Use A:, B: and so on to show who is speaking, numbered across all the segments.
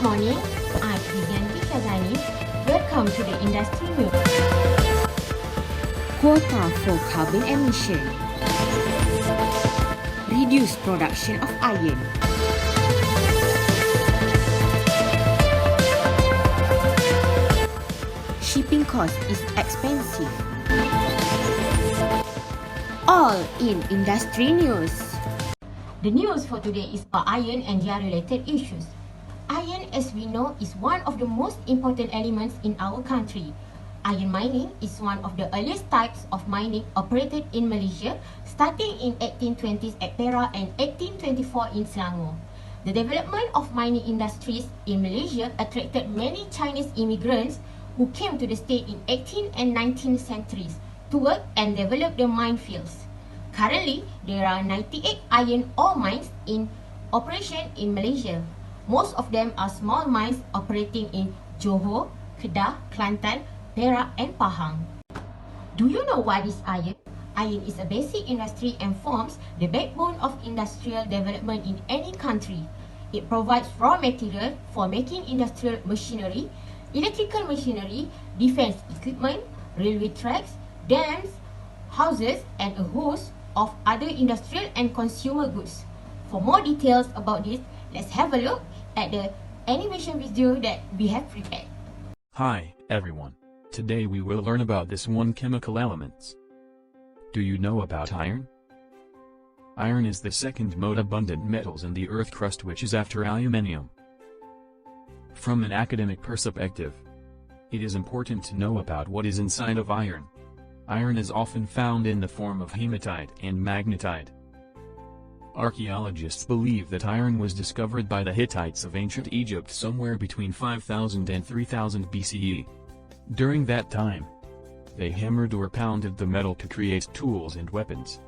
A: morning, I'm Izyanti Syazani. Welcome to the Industry News.
B: Quota for carbon emission. Reduce production of iron. Shipping cost is expensive. All in industry news.
A: The news for today is about iron and their related issues. Iron, as we know, is one of the most important elements in our country. Iron mining is one of the earliest types of mining operated in Malaysia, starting in 1820s at Perak and 1824 in Selangor. The development of mining industries in Malaysia attracted many Chinese immigrants who came to the state in 18th and 19th centuries to work and develop the mine fields. Currently, there are 98 iron ore mines in operation in Malaysia. Most of them are small mines operating in Johor, Kedah, Kelantan, Perak and Pahang. Do you know what is iron? Iron is a basic industry and forms the backbone of industrial development in any country. It provides raw material for making industrial machinery, electrical machinery, defense equipment, railway tracks, dams, houses and a host of other industrial and consumer goods. For more details about this, let's have a look at the animation video that we have prepared.
C: Hi, everyone. Today we will learn about this one chemical elements. Do you know about iron? Iron is the second most abundant metals in the earth crust, which is after aluminium. From an academic perspective, it is important to know about what is inside of iron. Iron is often found in the form of hematite and magnetite. Archaeologists believe that iron was discovered by the Hittites of ancient Egypt somewhere between 5000 and 3000 BCE. During that time, they hammered or pounded the metal to create tools and weapons.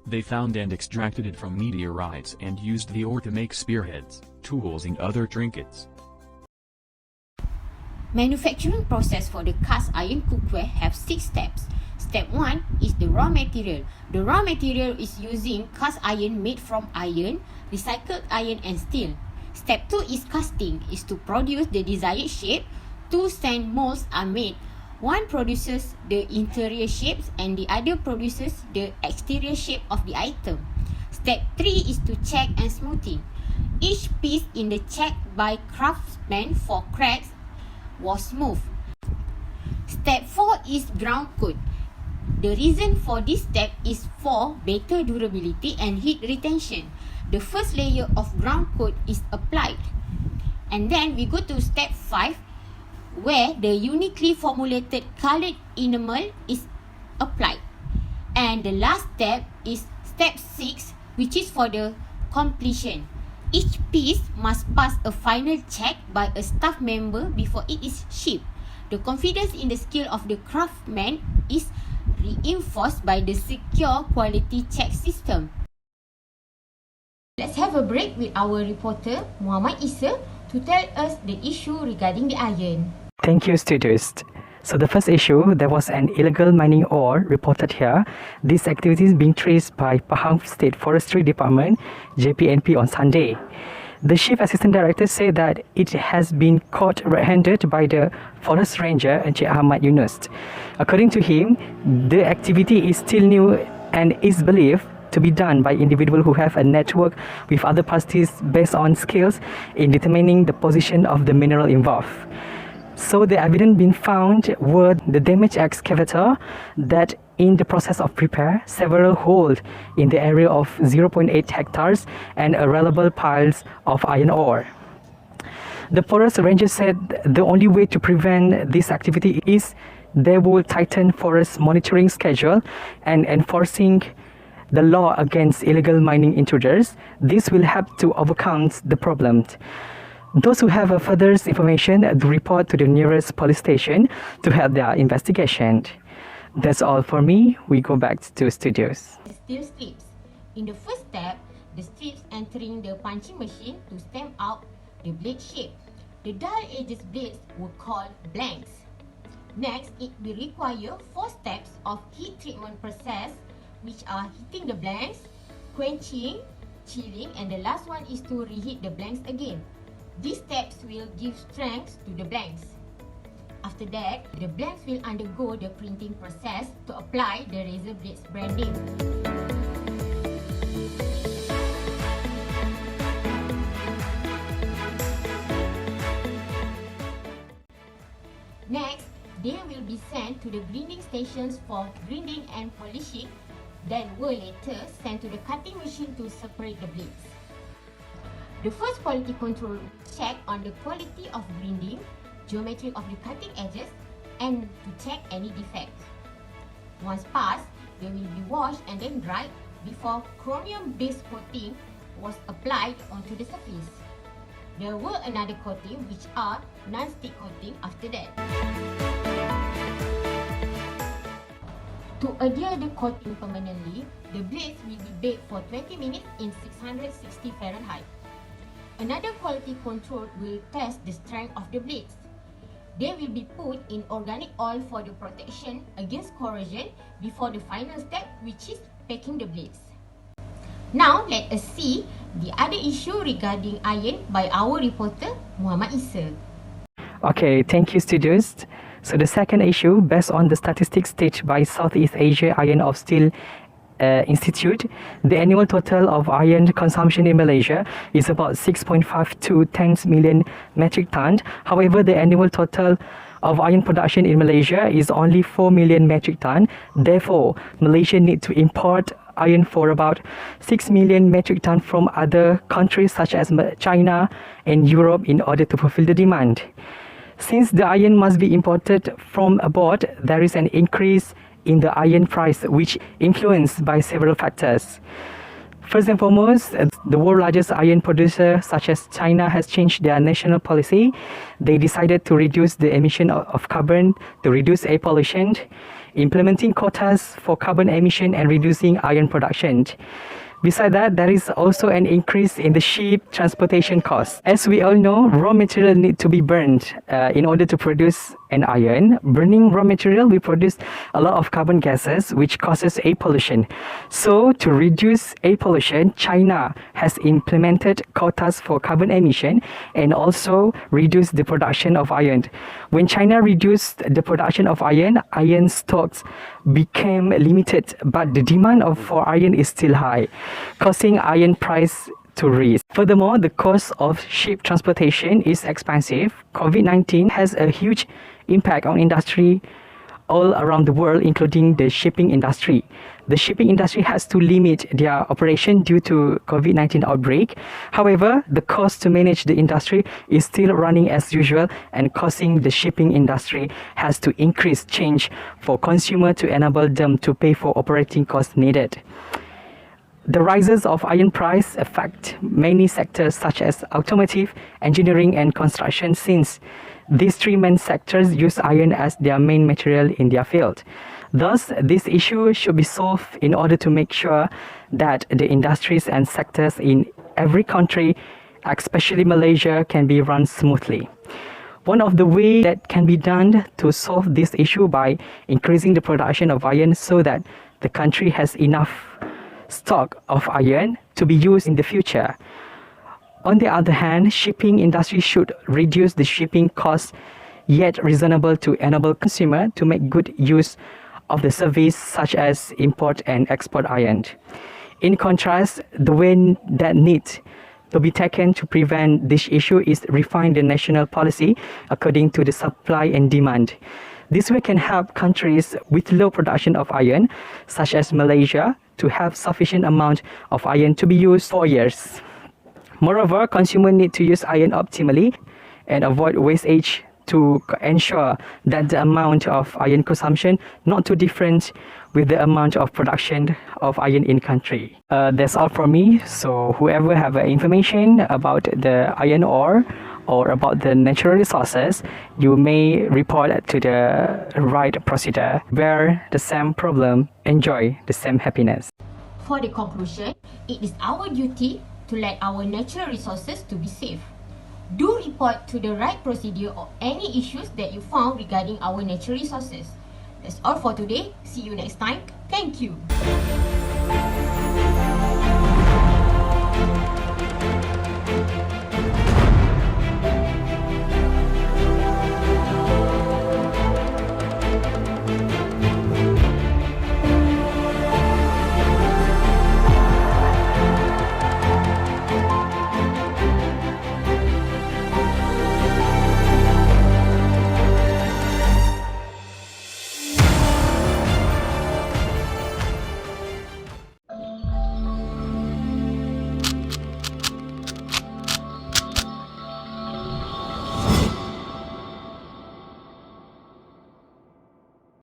C: They found and extracted it from meteorites and used the ore to make spearheads, tools and other trinkets.
B: Manufacturing process for the cast iron cookware have 6 steps. Step 1 is the raw material. The raw material is using cast iron made from iron, recycled iron and steel. Step 2 is casting, is to produce the desired shape. 2 sand molds are made. One produces the interior shapes and the other produces the exterior shape of the item. Step 3 is to check and smoothing. Each piece in the check by craftsmen for cracks was smooth. Step 4 is ground coat. The reason for this step is for better durability and heat retention. The first layer of ground coat is applied. And then we go to step 5, where the uniquely formulated colored enamel is applied. And the last step is step 6, which is for the completion. Each piece must pass a final check by a staff member before it is shipped. The confidence in the skill of the craftsman is reinforced by the secure quality check system.
A: Let's have a break with our reporter Mohamad to tell us the issue regarding the iron.
D: Thank you, students. So the first issue, there was an illegal mining ore reported here. This activity is being traced by Pahang State Forestry Department, JPNP, on Sunday. The Chief Assistant Director said that it has been caught red-handed by the Forest Ranger, Encik Ahmad Yunus. According to him, the activity is still new and is believed to be done by individuals who have a network with other parties based on skills in determining the position of the mineral involved. So the evidence being found were the damaged excavator that in the process of repair, several holes in the area of 0.8 hectares and irrelevant piles of iron ore. The forest ranger said the only way to prevent this activity is they will tighten forest monitoring schedule and enforcing the law against illegal mining intruders. This will help to overcome the problem. Those who have further information report to the nearest police station to help their investigation. That's all for me. We go back to studios.
A: Steel strips. In the first step, the strips entering the punching machine to stamp out the blade shape. The dull edges blades were called blanks. Next, it will require 4 steps of heat treatment process, which are heating the blanks, quenching, chilling, and the last one is to reheat the blanks again. These steps will give strength to the blanks. After that, the blanks will undergo the printing process to apply the razor blades branding. Next, they will be sent to the grinding stations for grinding and polishing, then were later sent to the cutting machine to separate the blades. The first quality control will check on the quality of grinding, geometry of the cutting edges, and to check any defects. Once passed, they will be washed and then dried before chromium-based coating was applied onto the surface. There were another coating which are non-stick coating after that. To adhere the coating permanently, the blades will be baked for 20 minutes in 660 Fahrenheit. Another quality control will test the strength of the blades. They will be put in organic oil for the protection against corrosion before the final step, which is packing the blades. Now, let us see the other issue regarding iron by our reporter, Muhammad Isa.
D: Okay, thank you, students. So the second issue, based on the statistics staged by Southeast Asia Iron of Steel Institute, the annual total of iron consumption in Malaysia is about 6.52 million metric tons. However, the annual total of iron production in Malaysia is only 4 million metric tons. Therefore, Malaysia needs to import iron for about 6 million metric tons from other countries such as China and Europe in order to fulfill the demand. Since the iron must be imported from abroad, there is an increase in the iron price, which influenced by several factors. First and foremost, the world's largest iron producer such as China has changed their national policy. They decided to reduce the emission of carbon, to reduce air pollution, implementing quotas for carbon emission and reducing iron production. Besides that, there is also an increase in the ship transportation costs. As we all know, raw material need to be burned in order to produce an iron. Burning raw material will produce a lot of carbon gases, which causes air pollution. So, to reduce air pollution, China has implemented quotas for carbon emission and also reduced the production of iron. When China reduced the production of iron, iron stocks became limited, but the demand for iron is still high, causing iron price to rise. Furthermore, the cost of ship transportation is expensive. COVID-19 has a huge impact on industry all around the world, including the shipping industry. The shipping industry has to limit their operation due to COVID-19 outbreak. However, the cost to manage the industry is still running as usual and causing the shipping industry has to increase change for consumer to enable them to pay for operating costs needed. The rises of iron price affect many sectors such as automotive, engineering and construction, since these three main sectors use iron as their main material in their field. Thus, this issue should be solved in order to make sure that the industries and sectors in every country, especially Malaysia, can be run smoothly. One of the ways that can be done to solve this issue by increasing the production of iron so that the country has enough stock of iron to be used in the future. On the other hand, shipping industry should reduce the shipping costs yet reasonable to enable consumer to make good use of the service such as import and export iron. In contrast, the way that needs to be taken to prevent this issue is refine the national policy according to the supply and demand. This way can help countries with low production of iron, such as Malaysia, to have sufficient amount of iron to be used for years. Moreover, consumers need to use iron optimally and avoid wastage to ensure that the amount of iron consumption not too different with the amount of production of iron in country. That's all from me. So whoever have information about the iron ore or about the natural resources, you may report to the right procedure. Bear the same problem, enjoy the same happiness.
A: For the conclusion, it is our duty to let our natural resources to be safe. Do report to the right procedure or any issues that you found regarding our natural resources. That's all for today. See you next time. Thank you.